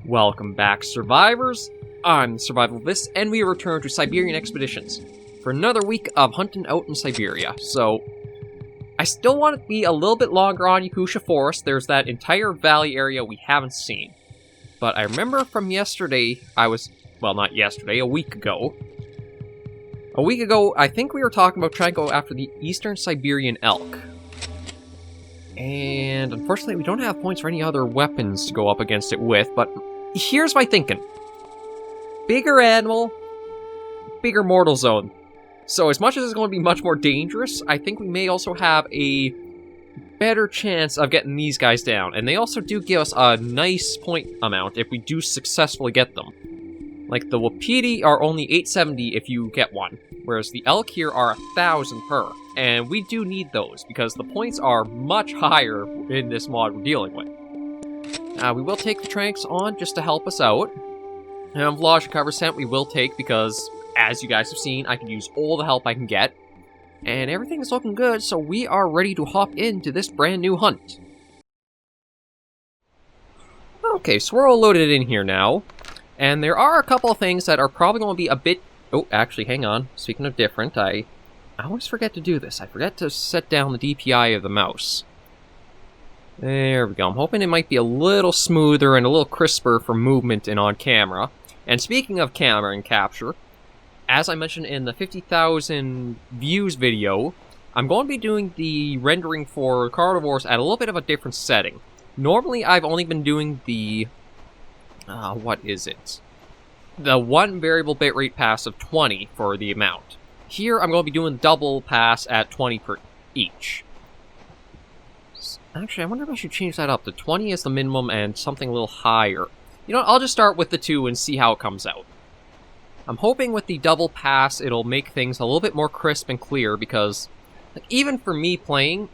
Welcome back, survivors! I'm SurvivalVis, and we return to Siberian Expeditions for another week of hunting out in Siberia. So, I still want to be a little bit longer on Yakusha Forest. There's that entire valley area we haven't seen. But I remember from yesterday, well, not yesterday, a week ago. A week ago, I think we were talking about trying to go after the Eastern Siberian elk. And unfortunately, we don't have points for any other weapons to go up against it with, but here's my thinking. Bigger animal, bigger mortal zone. So as much as it's going to be much more dangerous, I think we may also have a better chance of getting these guys down. And they also do give us a nice point amount if we do successfully get them. Like the Wapiti are only 870 if you get one, whereas the elk here are 1,000 per. And we do need those, because the points are much higher in this mod we're dealing with. We will take the Tranks on just to help us out. And Vlog and Cover Scent we will take because, as you guys have seen, I can use all the help I can get. And everything is looking good, so we are ready to hop into this brand new hunt. Okay, so we're all loaded in here now. And there are a couple of things that are probably going to be a bit... Oh, actually, hang on. Speaking of different, I always forget to do this. I forget to set down the DPI of the mouse. There we go. I'm hoping it might be a little smoother and a little crisper for movement and on camera. And speaking of camera and capture, as I mentioned in the 50,000 views video, I'm going to be doing the rendering for Carnivores at a little bit of a different setting. Normally, I've only been doing the... what is it? The one variable bitrate pass of 20 for the amount. Here, I'm going to be doing double pass at 20 per each. Actually, I wonder if I should change that up. The 20 is the minimum and something a little higher. You know what, I'll just start with the 2 and see how it comes out. I'm hoping with the double pass, it'll make things a little bit more crisp and clear, because like, even for me playing,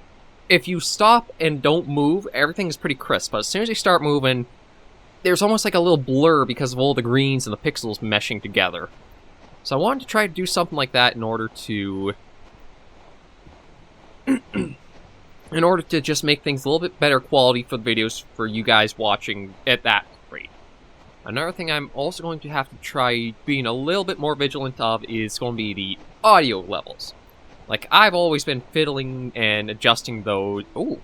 if you stop and don't move, everything's pretty crisp. But as soon as you start moving, there's almost like a little blur because of all the greens and the pixels meshing together. So I wanted to try to do something like that in order to... just make things a little bit better quality for the videos for you guys watching at that rate. Another thing I'm also going to have to try being a little bit more vigilant of is going to be the audio levels. Like, I've always been fiddling and adjusting those... Oh!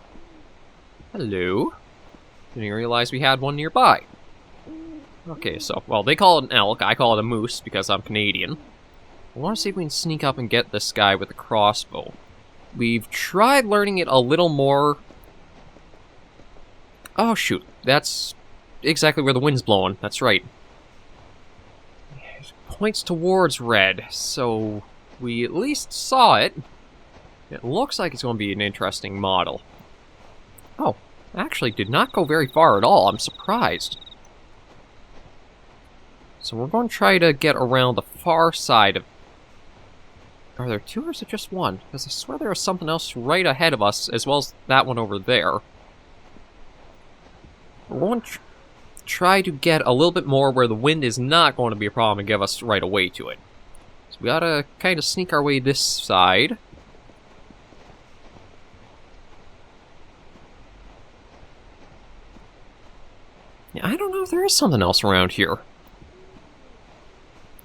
Hello? Didn't realize we had one nearby. Okay, so, well, they call it an elk, I call it a moose because I'm Canadian. I want to see if we can sneak up and get this guy with a crossbow. We've tried learning it a little more... Oh, shoot. That's exactly where the wind's blowing. That's right. It points towards red, so we at least saw it. It looks like it's going to be an interesting model. Oh, actually did not go very far at all. I'm surprised. So we're going to try to get around the far side of... Are there two or is it just one? Because I swear there was something else right ahead of us, as well as that one over there. We're going to try to get a little bit more where the wind is not going to be a problem and give us right away to it. So we gotta kind of sneak our way this side. Yeah, I don't know if there is something else around here.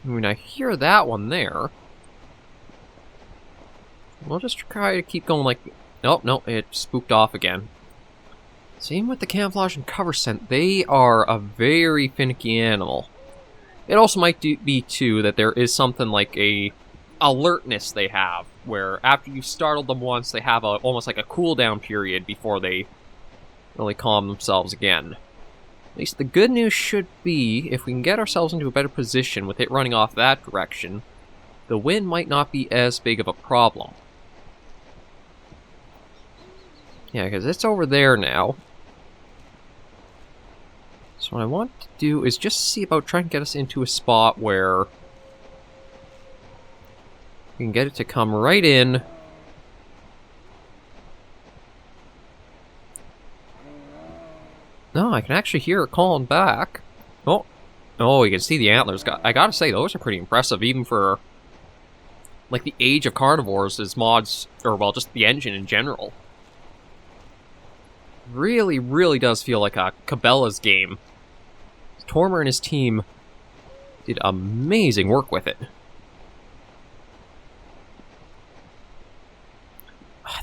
I mean, I hear that one there. We'll just try to keep going like... Nope, nope, it spooked off again. Same with the camouflage and cover scent. They are a very finicky animal. It also might be, too, that there is something like a alertness they have, where after you've startled them once, they have almost like a cooldown period before they really calm themselves again. At least the good news should be, if we can get ourselves into a better position with it running off that direction, the wind might not be as big of a problem. Yeah, because it's over there now. So what I want to do is just see about trying to get us into a spot where we can get it to come right in. No, I can actually hear it calling back. Oh, you can see the antlers. I gotta say, those are pretty impressive, even for like the age of Carnivores as mods, or well, just the engine in general. Really, really does feel like a Cabela's game. Tormer and his team did amazing work with it.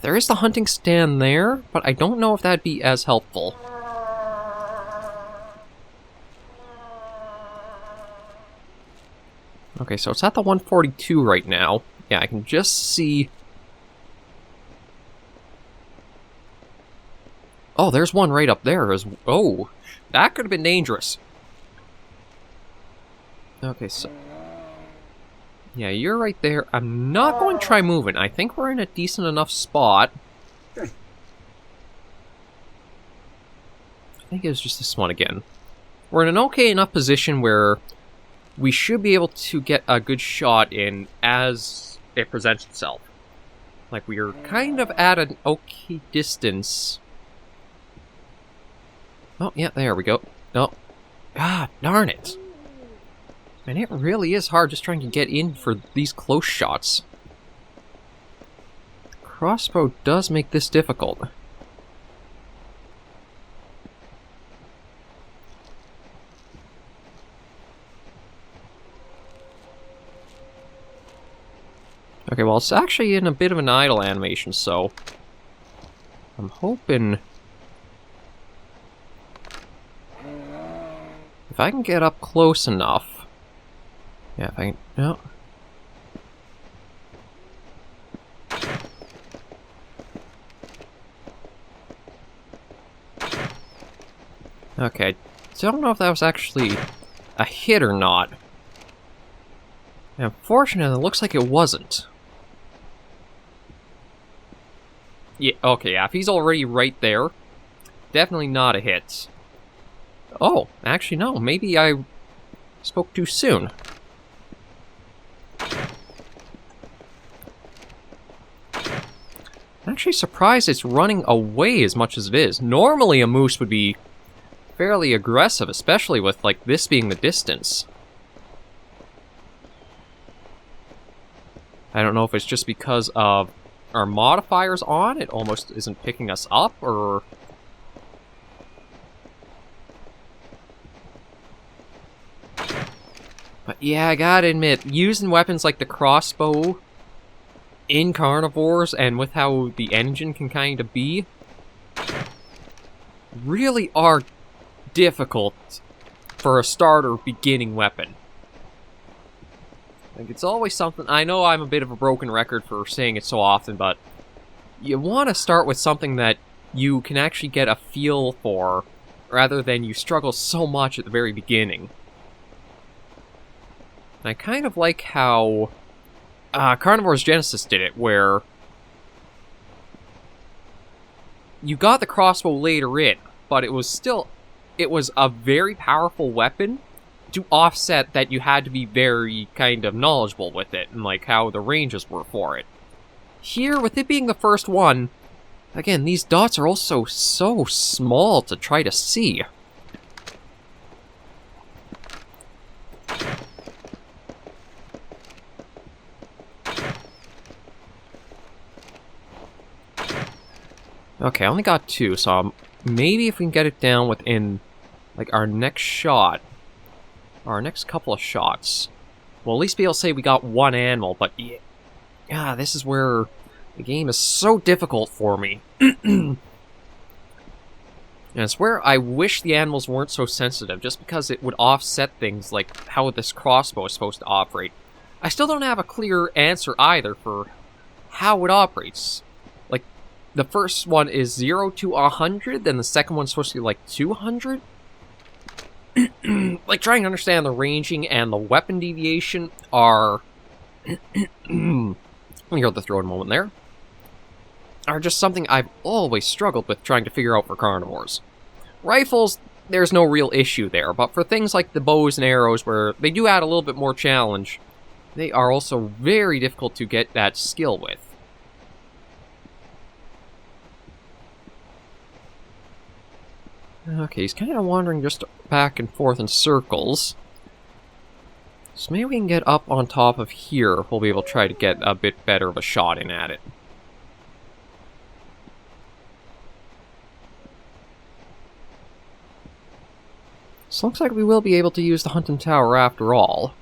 There is the hunting stand there, but I don't know if that'd be as helpful. Okay, so it's at the 142 right now. Yeah, I can just see... Oh, there's one right up there. Oh, that could have been dangerous. Okay, so... Yeah, you're right there. I'm not going to try moving. I think we're in a decent enough spot. I think it was just this one again. We're in an okay enough position where we should be able to get a good shot in as it presents itself. Like, we are kind of at an okay distance. Oh, yeah, there we go. No. Ah, darn it. And it really is hard just trying to get in for these close shots. Crossbow does make this difficult. Okay, well, it's actually in a bit of an idle animation, so... I'm hoping... If I can get up close enough... Yeah, if I can... No. Okay, I don't know if that was actually a hit or not. Unfortunately, it looks like it wasn't. Yeah, okay, yeah, if he's already right there, definitely not a hit. Oh, actually no, maybe I spoke too soon. I'm actually surprised it's running away as much as it is. Normally a moose would be fairly aggressive, especially with, like, this being the distance. I don't know if it's just because of our modifiers on, it almost isn't picking us up, or... But yeah, I gotta admit, using weapons like the crossbow in Carnivores, and with how the engine can kind of be, really are difficult for a starter beginning weapon. Like, it's always something... I know I'm a bit of a broken record for saying it so often, but you want to start with something that you can actually get a feel for, rather than you struggle so much at the very beginning. And I kind of like how Carnivores Genesis did it, where you got the crossbow later in, but it was still... It was a very powerful weapon to offset that you had to be very kind of knowledgeable with it, and like how the ranges were for it. Here, with it being the first one, again, these dots are also so small to try to see. Okay, I only got two, so maybe if we can get it down within, like, our next shot, or our next couple of shots, we'll at least be able to say we got one animal, but yeah, this is where the game is so difficult for me. And it's where I wish the animals weren't so sensitive, just because it would offset things like how this crossbow is supposed to operate. I still don't have a clear answer either for how it operates. Like, the first one is 0 to 100, then the second one's supposed to be like 200? Like, trying to understand the ranging and the weapon deviation are... Let me hold the throw in a moment there. Are just something I've always struggled with trying to figure out for Carnivores. Rifles, there's no real issue there, but for things like the bows and arrows, where they do add a little bit more challenge, they are also very difficult to get that skill with. Okay, he's kind of wandering just back and forth in circles. So maybe we can get up on top of here. We'll be able to try to get a bit better of a shot in at it. So looks like we will be able to use the hunting tower after all.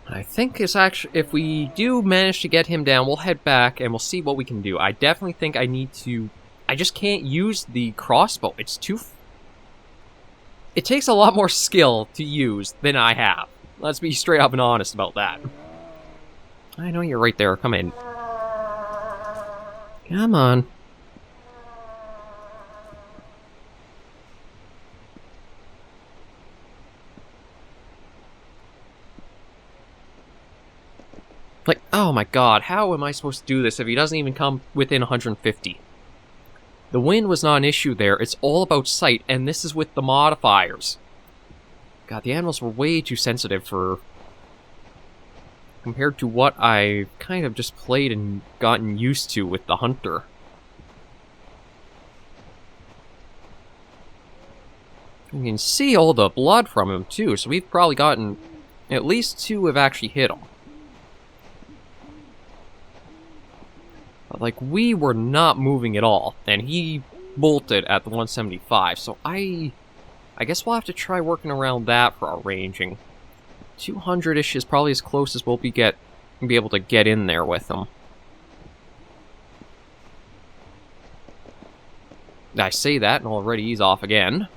I think it's actually, if we do manage to get him down, we'll head back and we'll see what we can do. I definitely think I need to... I just can't use the crossbow. It's too... It takes a lot more skill to use than I have. Let's be straight up and honest about that. I know you're right there. Come in. Come on. Like, oh my god, how am I supposed to do this if he doesn't even come within 150? The wind was not an issue there, it's all about sight, and this is with the modifiers. God, the animals were way too sensitive for... compared to what I kind of just played and gotten used to with the hunter. You can see all the blood from him too, so we've probably gotten... at least 2 have actually hit him. Like, we were not moving at all, and he bolted at the 175, so I guess we'll have to try working around that for our ranging. 200-ish is probably as close as we'll be able to get in there with him. I say that, and already he's off again.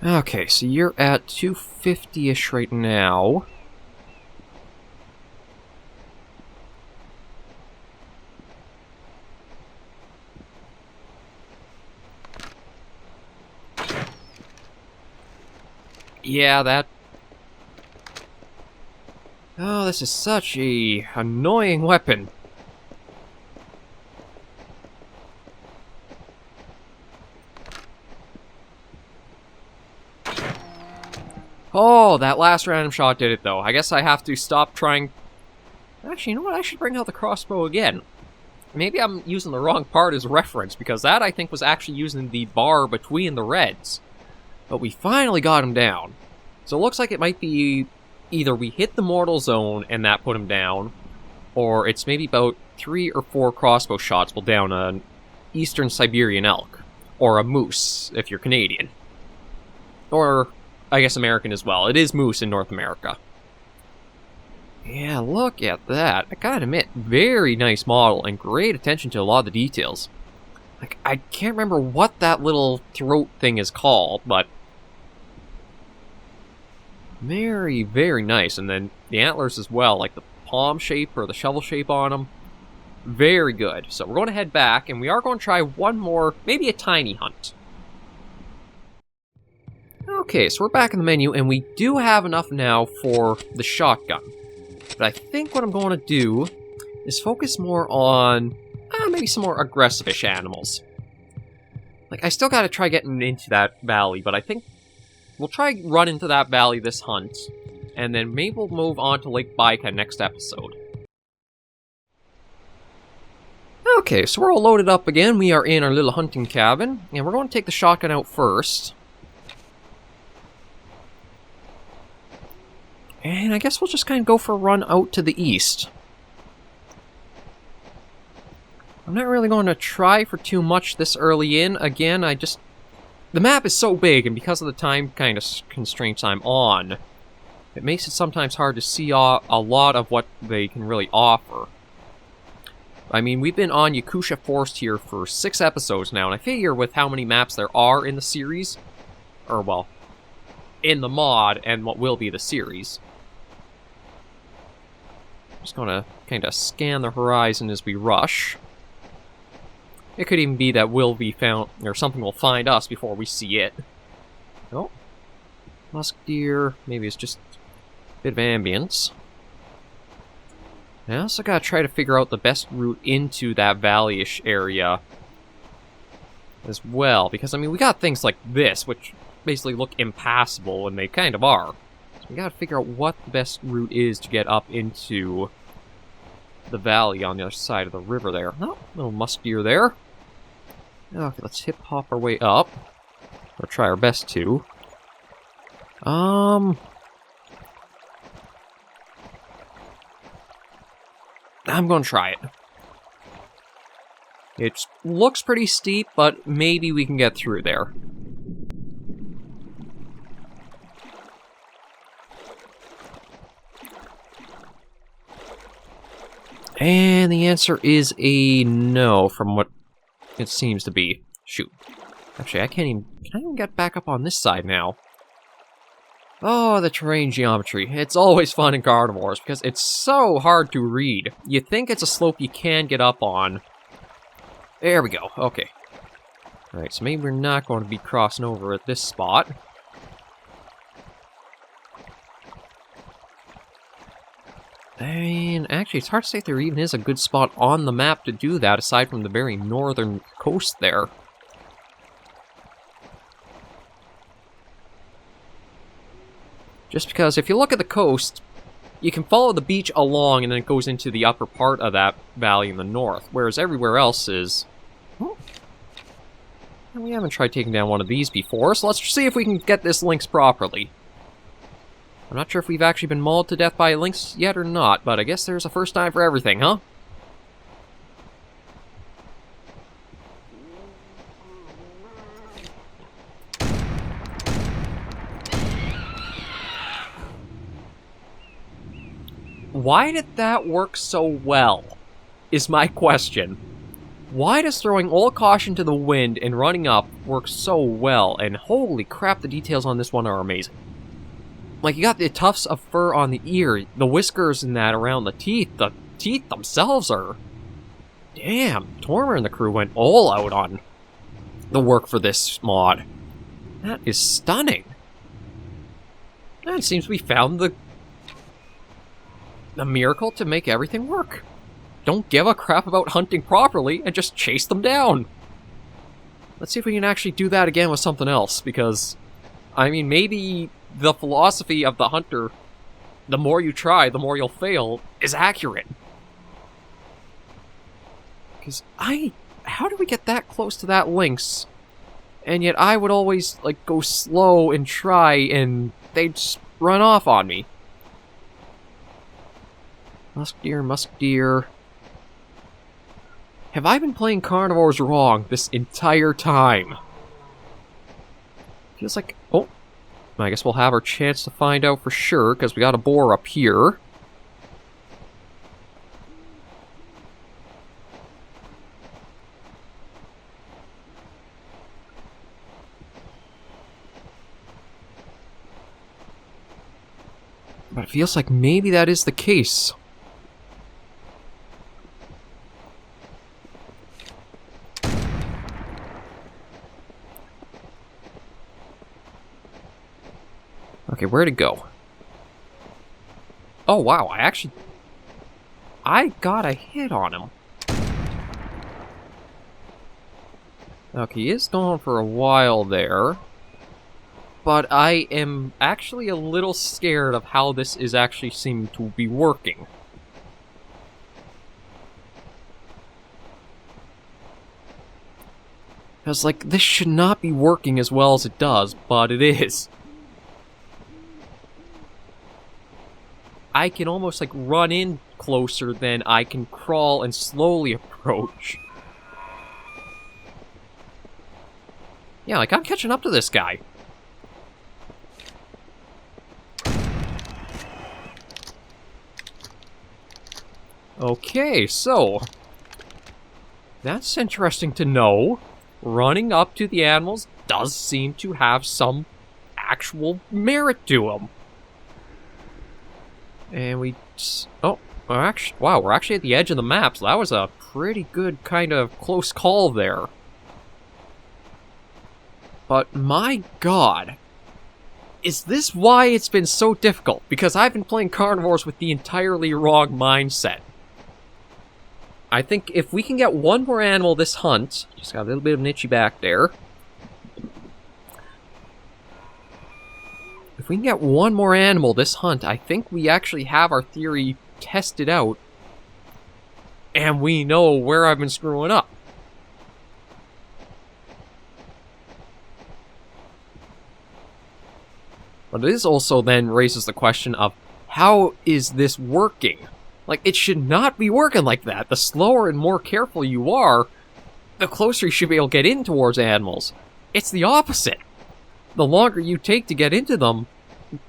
Okay, so you're at 250-ish right now. Yeah, that... Oh, this is such a annoying weapon. Oh, that last random shot did it, though. I guess I have to stop trying... Actually, you know what? I should bring out the crossbow again. Maybe I'm using the wrong part as reference, because that, I think, was actually using the bar between the reds. But we finally got him down. So it looks like it might be either we hit the mortal zone and that put him down, or it's maybe about 3 or 4 crossbow shots will down an eastern Siberian elk. Or a moose, if you're Canadian. Or... I guess American as well. It is moose in North America. Yeah, look at that. I gotta admit, very nice model and great attention to a lot of the details. Like, I can't remember what that little throat thing is called, but... very, very nice. And then the antlers as well, like the palm shape or the shovel shape on them. Very good. So we're going to head back, and we are going to try one more, maybe a tiny hunt. Okay, so we're back in the menu, and we do have enough now for the shotgun. But I think what I'm going to do is focus more on maybe some more aggressive-ish animals. Like, I still gotta try getting into that valley, but I think we'll try run into that valley this hunt, and then maybe we'll move on to Lake Baika next episode. Okay, so we're all loaded up again. We are in our little hunting cabin, and we're going to take the shotgun out first. And I guess we'll just kind of go for a run out to the east. I'm not really going to try for too much this early in. Again, the map is so big, and because of the time kind of constraints I'm on, it makes it sometimes hard to see a lot of what they can really offer. I mean, we've been on Yakusha Forest here for 6 episodes now, and I figure with how many maps there are in the series, or well, in the mod and what will be the series. Just gonna kind of scan the horizon as we rush. It could even be that we'll be found, or something will find us before we see it. Oh. Musk deer. Maybe it's just a bit of ambience. I also gotta try to figure out the best route into that valley-ish area as well. Because, I mean, we got things like this, which basically look impassable, and they kind of are. So we gotta figure out what the best route is to get up into the valley on the other side of the river there. Oh, little musk deer there. Okay, let's hip-hop our way up. Or try our best to. I'm gonna try it. It looks pretty steep, but maybe we can get through there. And the answer is a no, from what it seems to be. Shoot. Actually, can I even get back up on this side now? Oh, the terrain geometry. It's always fun in Carnivores, because it's so hard to read. You think it's a slope you can get up on. There we go, okay. Alright, so maybe we're not going to be crossing over at this spot. And actually, it's hard to say if there even is a good spot on the map to do that, aside from the very northern coast there. Just because if you look at the coast, you can follow the beach along and then it goes into the upper part of that valley in the north, whereas everywhere else is... Oh. We haven't tried taking down one of these before, so let's see if we can get this lynx properly. I'm not sure if we've actually been mauled to death by a lynx yet or not, but I guess there's a first time for everything, huh? Why did that work so well, is my question. Why does throwing all caution to the wind and running up work so well? And holy crap, the details on this one are amazing. Like, you got the tufts of fur on the ear, the whiskers and that around the teeth themselves are... Damn, Tormer and the crew went all out on the work for this mod. That is stunning. And it seems we found the miracle to make everything work. Don't give a crap about hunting properly and just chase them down. Let's see if we can actually do that again with something else, because, I mean, maybe the philosophy of the hunter, the more you try, the more you'll fail, is accurate. Because how do we get that close to that lynx? And yet I would always, like, go slow and try, and they'd just run off on me. Musk deer. Have I been playing Carnivores wrong this entire time? Feels like... Oh. I guess we'll have our chance to find out for sure, because we got a boar up here. But it feels like maybe that is the case. Okay, where'd it go? Oh, wow, I got a hit on him. Okay, he is gone for a while there. But I am actually a little scared of how this is actually seeming to be working. Because, like, this should not be working as well as it does, but it is. I can almost, like, run in closer than I can crawl and slowly approach. Yeah, like, I'm catching up to this guy. Okay, so... that's interesting to know. Running up to the animals does seem to have some actual merit to them. And we... oh, we're actually at the edge of the map, so that was a pretty good kind of close call there. But my god, is this why it's been so difficult? Because I've been playing Carnivores with the entirely wrong mindset. I think if we can get one more animal this hunt, just got a little bit of an itchy back there. If we can get one more animal this hunt, I think we actually have our theory tested out. And we know where I've been screwing up. But this also then raises the question of, how is this working? Like, it should not be working like that. The slower and more careful you are, the closer you should be able to get in towards animals. It's the opposite. The longer you take to get into them,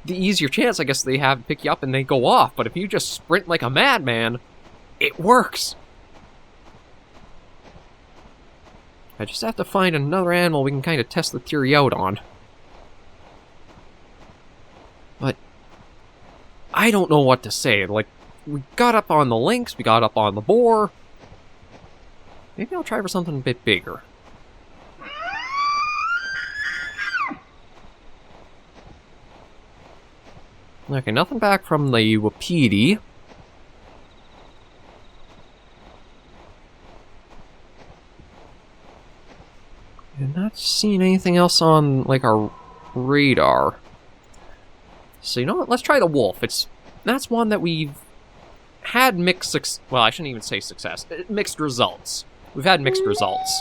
the easier chance, I guess, they have to pick you up and they go off. But if you just sprint like a madman, it works. I just have to find another animal we can kind of test the theory out on. But I don't know what to say. Like, we got up on the lynx, we got up on the boar. Maybe I'll try for something a bit bigger. Okay, nothing back from the wapiti. I'm not seeing anything else on, like, our radar. So, you know what? Let's try the wolf. That's one that we've had mixed success. Well, I shouldn't even say success. Mixed results. We've had mixed results.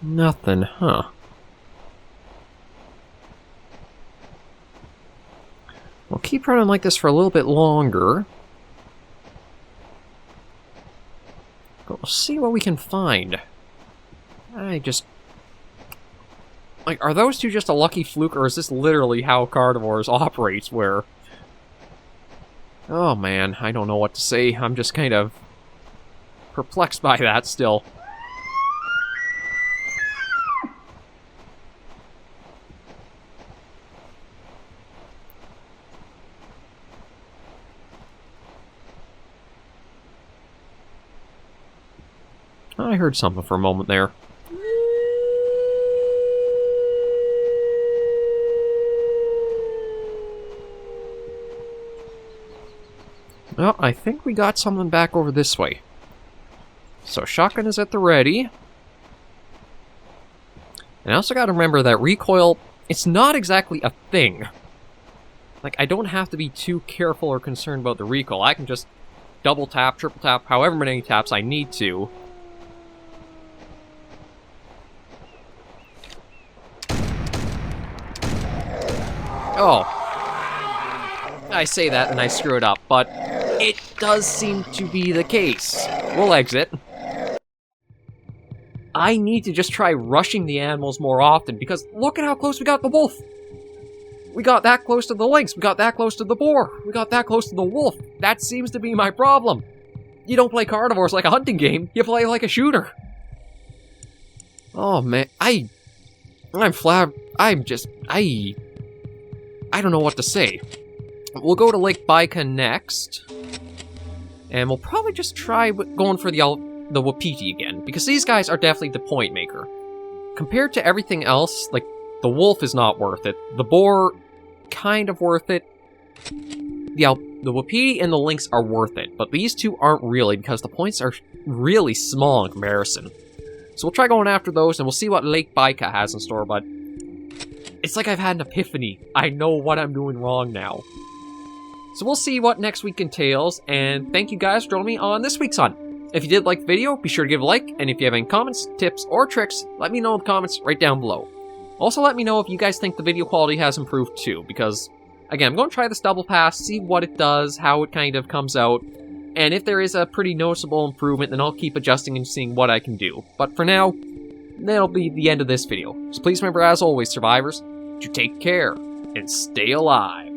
Nothing, huh? We'll keep running like this for a little bit longer. But we'll see what we can find. Like, are those two just a lucky fluke, or is this literally how Carnivores operates, where... Oh man, I don't know what to say. I'm just kind of perplexed by that still. I heard something for a moment there. Well, I think we got something back over this way. So, shotgun is at the ready. And I also gotta remember that recoil, it's not exactly a thing. Like, I don't have to be too careful or concerned about the recoil. I can just double tap, triple tap, however many taps I need to. Oh. I say that and I screw it up, but it does seem to be the case. We'll exit. I need to just try rushing the animals more often, because look at how close we got the wolf. We got that close to the lynx, we got that close to the boar, we got that close to the wolf. That seems to be my problem. You don't play Carnivores like a hunting game, you play like a shooter. Oh man, I don't know what to say. We'll go to Lake Baika next. And we'll probably just try going for the wapiti again, because these guys are definitely the point maker. Compared to everything else, like, the wolf is not worth it. The boar, kind of worth it. The wapiti and the lynx are worth it, but these two aren't really, because the points are really small in comparison. So we'll try going after those, and we'll see what Lake Baika has in store, but it's like I've had an epiphany. I know what I'm doing wrong now. So we'll see what next week entails, and thank you guys for joining me on this week's hunt. If you did like the video, be sure to give a like, and if you have any comments, tips, or tricks, let me know in the comments right down below. Also let me know if you guys think the video quality has improved too, because, again, I'm going to try this double pass, see what it does, how it kind of comes out, and if there is a pretty noticeable improvement, then I'll keep adjusting and seeing what I can do. But for now, that'll be the end of this video. So please remember, as always, survivors, to take care and stay alive.